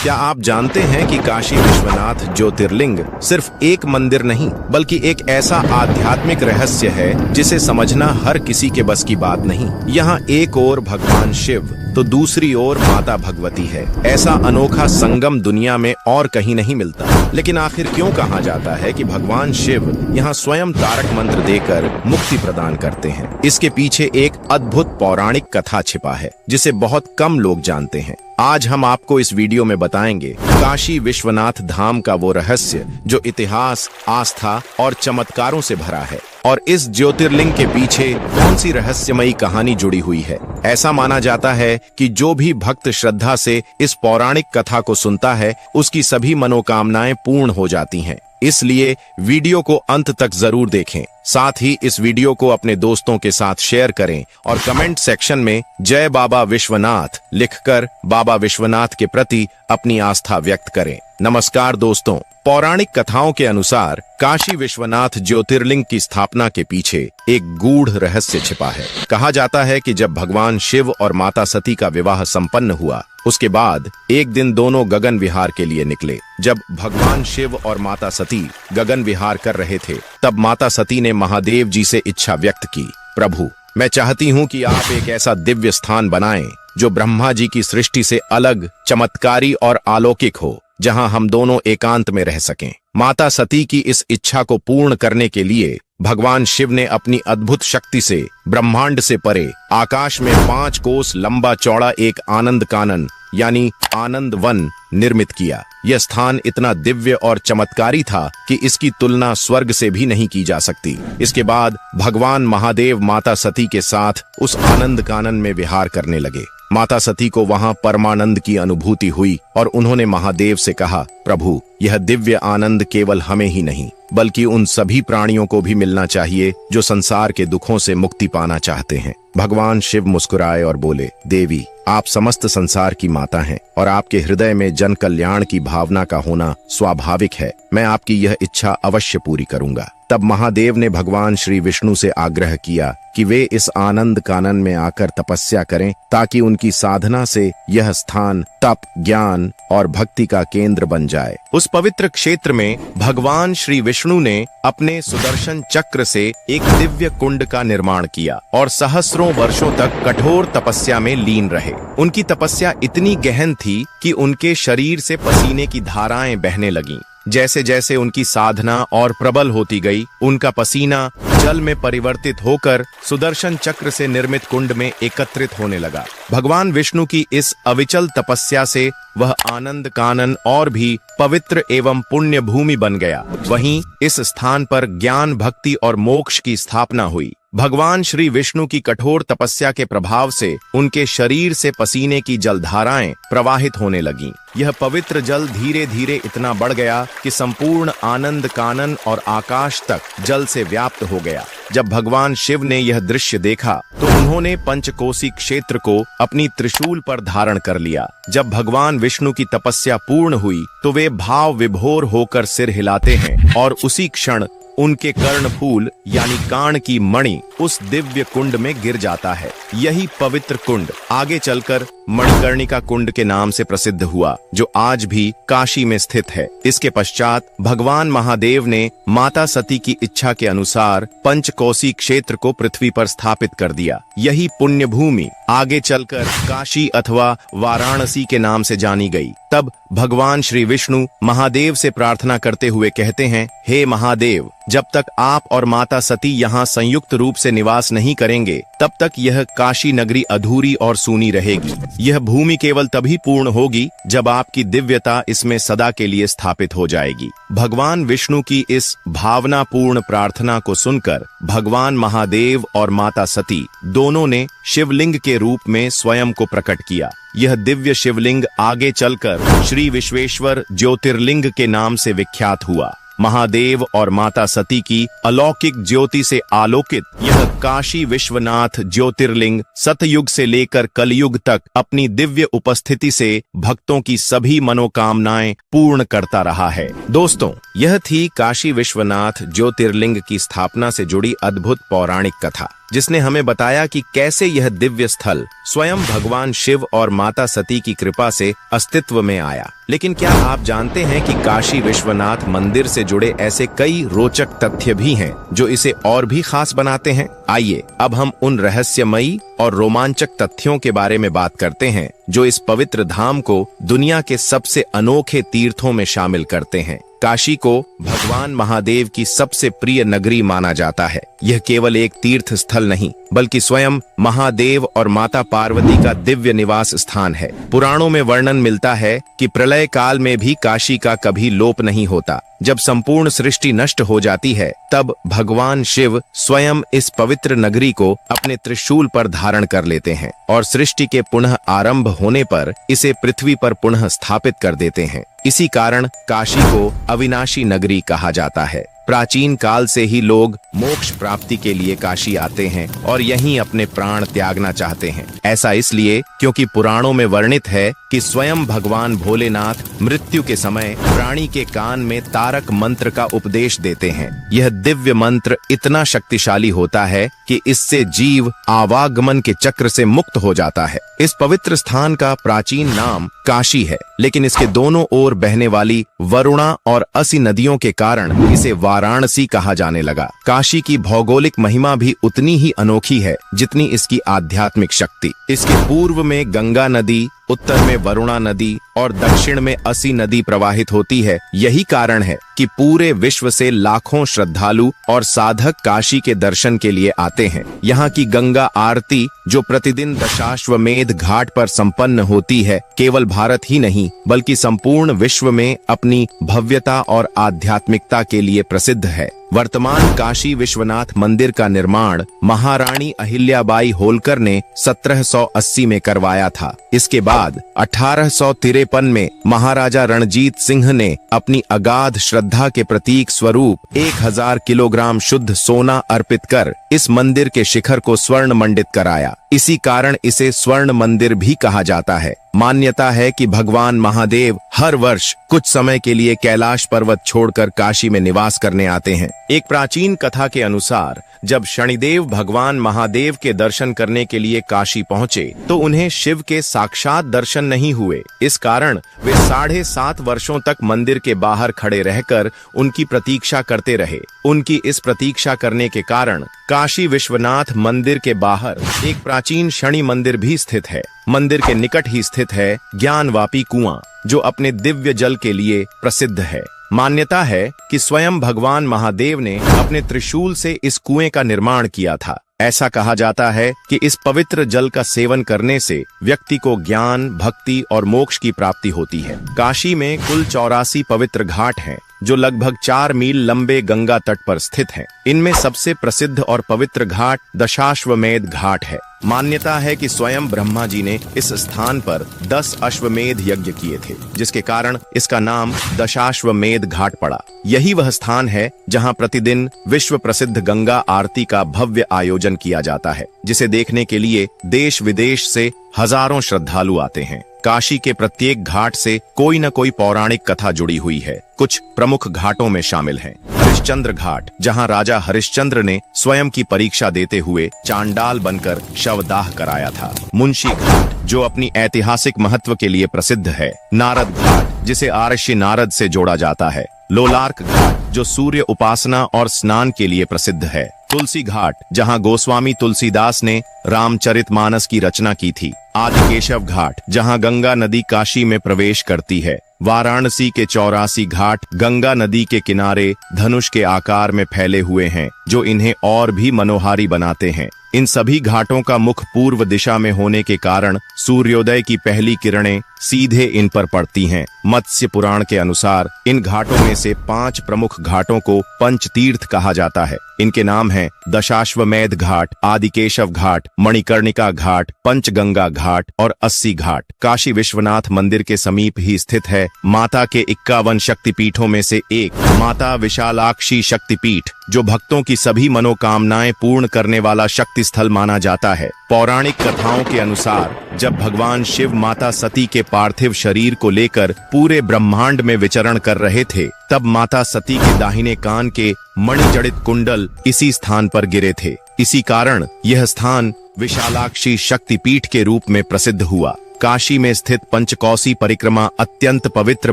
क्या आप जानते हैं कि काशी विश्वनाथ ज्योतिर्लिंग सिर्फ एक मंदिर नहीं बल्कि एक ऐसा आध्यात्मिक रहस्य है जिसे समझना हर किसी के बस की बात नहीं। यहाँ एक ओर भगवान शिव तो दूसरी ओर माता भगवती है। ऐसा अनोखा संगम दुनिया में और कहीं नहीं मिलता। लेकिन आखिर क्यों कहा जाता है कि भगवान शिव यहाँ स्वयं तारक मंत्र देकर मुक्ति प्रदान करते हैं? इसके पीछे एक अद्भुत पौराणिक कथा छिपा है जिसे बहुत कम लोग जानते हैं। आज हम आपको इस वीडियो में बताएंगे काशी विश्वनाथ धाम का वो रहस्य जो इतिहास, आस्था और चमत्कारों से भरा है। और इस ज्योतिर्लिंग के पीछे कौन सी रहस्यमयी कहानी जुड़ी हुई है। ऐसा माना जाता है कि जो भी भक्त श्रद्धा से इस पौराणिक कथा को सुनता है उसकी सभी मनोकामनाएं पूर्ण हो जाती हैं। इसलिए वीडियो को अंत तक जरूर देखें। साथ ही इस वीडियो को अपने दोस्तों के साथ शेयर करें और कमेंट सेक्शन में जय बाबा विश्वनाथ लिखकर बाबा विश्वनाथ के प्रति अपनी आस्था व्यक्त करें। नमस्कार दोस्तों, पौराणिक कथाओं के अनुसार काशी विश्वनाथ ज्योतिर्लिंग की स्थापना के पीछे एक गूढ़ रहस्य छिपा है। कहा जाता है कि जब भगवान शिव और माता सती का विवाह संपन्न हुआ उसके बाद एक दिन दोनों गगन विहार के लिए निकले। जब भगवान शिव और माता सती गगन विहार कर रहे थे तब माता सती ने महादेव जी से इच्छा व्यक्त की, प्रभु मैं चाहती हूँ कि आप एक ऐसा दिव्य स्थान बनाएं जो ब्रह्मा जी की सृष्टि से अलग, चमत्कारी और अलौकिक हो, जहां हम दोनों एकांत में रह सकें। माता सती की इस इच्छा को पूर्ण करने के लिए भगवान शिव ने अपनी अद्भुत शक्ति से ब्रह्मांड से परे आकाश में 5 कोस लंबा चौड़ा एक आनंद कानन यानी आनंद वन निर्मित किया। यह स्थान इतना दिव्य और चमत्कारी था कि इसकी तुलना स्वर्ग से भी नहीं की जा सकती। इसके बाद भगवान महादेव माता सती के साथ उस आनंद कानन में विहार करने लगे। माता सती को वहां परमानंद की अनुभूति हुई और उन्होंने महादेव से कहा, प्रभु यह दिव्य आनंद केवल हमें ही नहीं बल्कि उन सभी प्राणियों को भी मिलना चाहिए जो संसार के दुखों से मुक्ति पाना चाहते हैं। भगवान शिव मुस्कुराए और बोले, देवी आप समस्त संसार की माता हैं और आपके हृदय में जन कल्याण की भावना का होना स्वाभाविक है। मैं आपकी यह इच्छा अवश्य पूरी करूंगा। तब महादेव ने भगवान श्री विष्णु से आग्रह किया कि वे इस आनंद कानन में आकर तपस्या करें ताकि उनकी साधना से यह स्थान तप, ज्ञान और भक्ति का केंद्र बन जाए। उस पवित्र क्षेत्र में भगवान श्री विष्णु ने अपने सुदर्शन चक्र से एक दिव्य कुंड का निर्माण किया और सहस्रों वर्षों तक कठोर तपस्या में लीन रहे। उनकी तपस्या इतनी गहन थी कि उनके शरीर से पसीने की धाराएं बहने लगीं। जैसे जैसे उनकी साधना और प्रबल होती गई, उनका पसीना जल में परिवर्तित होकर सुदर्शन चक्र से निर्मित कुंड में एकत्रित होने लगा। भगवान विष्णु की इस अविचल तपस्या से वह आनंद कानन और भी पवित्र एवं पुण्य भूमि बन गया। वहीं इस स्थान पर ज्ञान, भक्ति और मोक्ष की स्थापना हुई। भगवान श्री विष्णु की कठोर तपस्या के प्रभाव से उनके शरीर से पसीने की जलधाराएं प्रवाहित होने लगीं। यह पवित्र जल धीरे धीरे इतना बढ़ गया कि संपूर्ण आनंद कानन और आकाश तक जल से व्याप्त हो गया। जब भगवान शिव ने यह दृश्य देखा तो उन्होंने पंचकोसी क्षेत्र को अपनी त्रिशूल पर धारण कर लिया। जब भगवान विष्णु की तपस्या पूर्ण हुई तो वे भाव विभोर होकर सिर हिलाते हैं और उसी क्षण उनके कर्णफूल यानी कान की मणि उस दिव्य कुंड में गिर जाता है। यही पवित्र कुंड आगे चलकर मणिकर्णिका कुंड के नाम से प्रसिद्ध हुआ, जो आज भी काशी में स्थित है। इसके पश्चात भगवान महादेव ने माता सती की इच्छा के अनुसार पंचकोसी क्षेत्र को पृथ्वी पर स्थापित कर दिया। यही पुण्य भूमि आगे चलकर काशी अथवा वाराणसी के नाम से जानी गई। तब भगवान श्री विष्णु महादेव से प्रार्थना करते हुए कहते हैं, हे महादेव, जब तक आप और माता सती यहाँ संयुक्त रूप से निवास नहीं करेंगे तब तक यह काशी नगरी अधूरी और सूनी रहेगी। यह भूमि केवल तभी पूर्ण होगी जब आपकी दिव्यता इसमें सदा के लिए स्थापित हो जाएगी। भगवान विष्णु की इस भावनापूर्ण प्रार्थना को सुनकर भगवान महादेव और माता सती दोनों ने शिवलिंग के रूप में स्वयं को प्रकट किया। यह दिव्य शिवलिंग आगे चलकर श्री विश्वेश्वर ज्योतिर्लिंग के नाम से विख्यात हुआ। महादेव और माता सती की अलौकिक ज्योति से आलोकित यह काशी विश्वनाथ ज्योतिर्लिंग सतयुग से लेकर कलयुग तक अपनी दिव्य उपस्थिति से भक्तों की सभी मनोकामनाएं पूर्ण करता रहा है। दोस्तों, यह थी काशी विश्वनाथ ज्योतिर्लिंग की स्थापना से जुड़ी अद्भुत पौराणिक कथा। जिसने हमें बताया कि कैसे यह दिव्य स्थल स्वयं भगवान शिव और माता सती की कृपा से अस्तित्व में आया। लेकिन क्या आप जानते हैं कि काशी विश्वनाथ मंदिर से जुड़े ऐसे कई रोचक तथ्य भी हैं जो इसे और भी खास बनाते हैं। आइए अब हम उन रहस्यमयी और रोमांचक तथ्यों के बारे में बात करते हैं जो इस पवित्र धाम को दुनिया के सबसे अनोखे तीर्थों में शामिल करते हैं। काशी को भगवान महादेव की सबसे प्रिय नगरी माना जाता है। यह केवल एक तीर्थ स्थल नहीं बल्कि स्वयं महादेव और माता पार्वती का दिव्य निवास स्थान है। पुराणों में वर्णन मिलता है कि प्रलय काल में भी काशी का कभी लोप नहीं होता। जब संपूर्ण सृष्टि नष्ट हो जाती है तब भगवान शिव स्वयं इस पवित्र नगरी को अपने त्रिशूल पर धारण कर लेते हैं और सृष्टि के पुनः आरंभ होने पर इसे पृथ्वी पर पुनः स्थापित कर देते हैं। इसी कारण काशी को अविनाशी नगरी कहा जाता है। प्राचीन काल से ही लोग मोक्ष प्राप्ति के लिए काशी आते हैं और यहीं अपने प्राण त्यागना चाहते हैं। ऐसा इसलिए क्योंकि पुराणों में वर्णित है कि स्वयं भगवान भोलेनाथ मृत्यु के समय प्राणी के कान में तारक मंत्र का उपदेश देते हैं। यह दिव्य मंत्र इतना शक्तिशाली होता है कि इससे जीव आवागमन के चक्र से मुक्त हो जाता है। इस पवित्र स्थान का प्राचीन नाम काशी है, लेकिन इसके दोनों ओर बहने वाली वरुणा और असी नदियों के कारण इसे वाराणसी कहा जाने लगा। काशी की भौगोलिक महिमा भी उतनी ही अनोखी है जितनी इसकी आध्यात्मिक शक्ति। इसके पूर्व में गंगा नदी, उत्तर में वरुणा नदी और दक्षिण में असी नदी प्रवाहित होती है। यही कारण है कि पूरे विश्व से लाखों श्रद्धालु और साधक काशी के दर्शन के लिए आते हैं। यहाँ की गंगा आरती जो प्रतिदिन दशाश्वमेध घाट पर संपन्न होती है, केवल भारत ही नहीं बल्कि संपूर्ण विश्व में अपनी भव्यता और आध्यात्मिकता के लिए प्रसिद्ध है। वर्तमान काशी विश्वनाथ मंदिर का निर्माण महारानी अहिल्याबाई होलकर ने 1780 में करवाया था। इसके बाद 1853 में महाराजा रणजीत सिंह ने अपनी अगाध श्रद्धा के प्रतीक स्वरूप 1000 किलोग्राम शुद्ध सोना अर्पित कर इस मंदिर के शिखर को स्वर्ण मंडित कराया। इसी कारण इसे स्वर्ण मंदिर भी कहा जाता है। मान्यता है कि भगवान महादेव हर वर्ष कुछ समय के लिए कैलाश पर्वत छोड़कर काशी में निवास करने आते हैं। एक प्राचीन कथा के अनुसार जब शनिदेव भगवान महादेव के दर्शन करने के लिए काशी पहुंचे तो उन्हें शिव के साक्षात दर्शन नहीं हुए। इस कारण वे 7.5 वर्षों तक मंदिर के बाहर खड़े रहकर उनकी प्रतीक्षा करते रहे। उनकी इस प्रतीक्षा करने के कारण काशी विश्वनाथ मंदिर के बाहर एक प्राचीन शनि मंदिर भी स्थित है। मंदिर के निकट ही स्थित है ज्ञानवापी कुआं, जो अपने दिव्य जल के लिए प्रसिद्ध है। मान्यता है कि स्वयं भगवान महादेव ने अपने त्रिशूल से इस कुएं का निर्माण किया था। ऐसा कहा जाता है कि इस पवित्र जल का सेवन करने से व्यक्ति को ज्ञान, भक्ति और मोक्ष की प्राप्ति होती है। काशी में कुल 84 पवित्र घाट हैं, जो लगभग 4 मील लंबे गंगा तट पर स्थित हैं। इनमें सबसे प्रसिद्ध और पवित्र घाट दशाश्वमेध घाट है। मान्यता है कि स्वयं ब्रह्मा जी ने इस स्थान पर 10 अश्वमेध यज्ञ किए थे, जिसके कारण इसका नाम दशाश्वमेध घाट पड़ा। यही वह स्थान है जहां प्रतिदिन विश्व प्रसिद्ध गंगा आरती का भव्य आयोजन किया जाता है, जिसे देखने के लिए देश विदेश से हजारों श्रद्धालु आते हैं। काशी के प्रत्येक घाट से कोई न कोई पौराणिक कथा जुड़ी हुई है। कुछ प्रमुख घाटों में शामिल हैं हरिश्चंद्र घाट, जहां राजा हरिश्चंद्र ने स्वयं की परीक्षा देते हुए चांडाल बनकर शवदाह कराया था। मुंशी घाट, जो अपनी ऐतिहासिक महत्व के लिए प्रसिद्ध है। नारद घाट, जिसे आर्षि नारद से जोड़ा जाता है। लोलार्क घाट, जो सूर्य उपासना और स्नान के लिए प्रसिद्ध है। तुलसी घाट, जहां गोस्वामी तुलसीदास ने रामचरितमानस की रचना की थी। आदिकेशव घाट, जहां गंगा नदी काशी में प्रवेश करती है। वाराणसी के 84 घाट गंगा नदी के किनारे धनुष के आकार में फैले हुए हैं, जो इन्हें और भी मनोहारी बनाते हैं। इन सभी घाटों का मुख पूर्व दिशा में होने के कारण सूर्योदय की पहली किरणें सीधे इन पर पड़ती हैं। मत्स्य पुराण के अनुसार इन घाटों में से 5 प्रमुख घाटों को पंचतीर्थ कहा जाता है। इनके नाम हैं दशाश्वमेध घाट, आदिकेशव घाट, मणिकर्णिका घाट, पंचगंगा घाट और 80 घाट। काशी विश्वनाथ मंदिर के समीप ही स्थित है माता के 51 शक्तिपीठों में से एक माता विशालाक्षी शक्तिपीठ, जो भक्तों की सभी मनोकामनाएं पूर्ण करने वाला शक्ति स्थल माना जाता है। पौराणिक कथाओं के अनुसार जब भगवान शिव माता सती के पार्थिव शरीर को लेकर पूरे ब्रह्मांड में विचरण कर रहे थे, तब माता सती के दाहिने कान के मणिजड़ित कुंडल इसी स्थान पर गिरे थे। इसी कारण यह स्थान विशालाक्षी शक्तिपीठ के रूप में प्रसिद्ध हुआ। काशी में स्थित पंचकोसी परिक्रमा अत्यंत पवित्र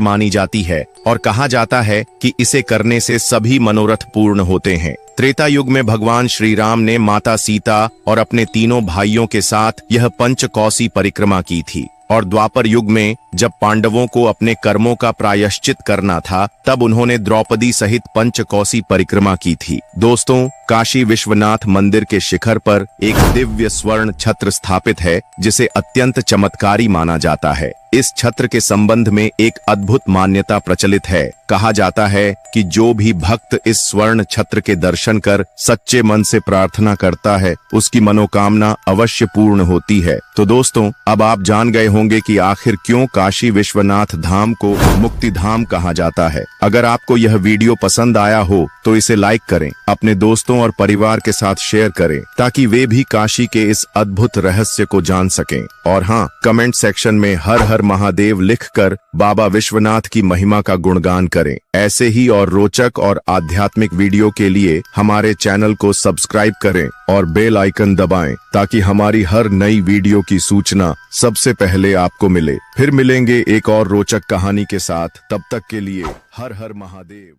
मानी जाती है और कहा जाता है कि इसे करने से सभी मनोरथ पूर्ण होते हैं। त्रेता युग में भगवान श्री राम ने माता सीता और अपने तीनों भाइयों के साथ यह पंचकोसी परिक्रमा की थी, और द्वापर युग में जब पांडवों को अपने कर्मों का प्रायश्चित करना था, तब उन्होंने द्रौपदी सहित पंचकोसी परिक्रमा की थी। दोस्तों, काशी विश्वनाथ मंदिर के शिखर पर एक दिव्य स्वर्ण छत्र स्थापित है, जिसे अत्यंत चमत्कारी माना जाता है। इस छत्र के संबंध में एक अद्भुत मान्यता प्रचलित है। कहा जाता है कि जो भी भक्त इस स्वर्ण छत्र के दर्शन कर सच्चे मन से प्रार्थना करता है, उसकी मनोकामना अवश्य पूर्ण होती है। तो दोस्तों, अब आप जान गए होंगे कि आखिर क्यों काशी विश्वनाथ धाम को मुक्ति धाम कहा जाता है। अगर आपको यह वीडियो पसंद आया हो तो इसे लाइक करें, अपने दोस्तों और परिवार के साथ शेयर करें, ताकि वे भी काशी के इस अद्भुत रहस्य को जान सकें। और हाँ, कमेंट सेक्शन में हर हर महादेव लिखकर बाबा विश्वनाथ की महिमा का गुणगान करें। ऐसे ही और रोचक और आध्यात्मिक वीडियो के लिए हमारे चैनल को सब्सक्राइब करें और बेल आइकन दबाएं, ताकि हमारी हर नई वीडियो की सूचना सबसे पहले आपको मिले। फिर मिलेंगे एक और रोचक कहानी के साथ। तब तक के लिए हर हर महादेव।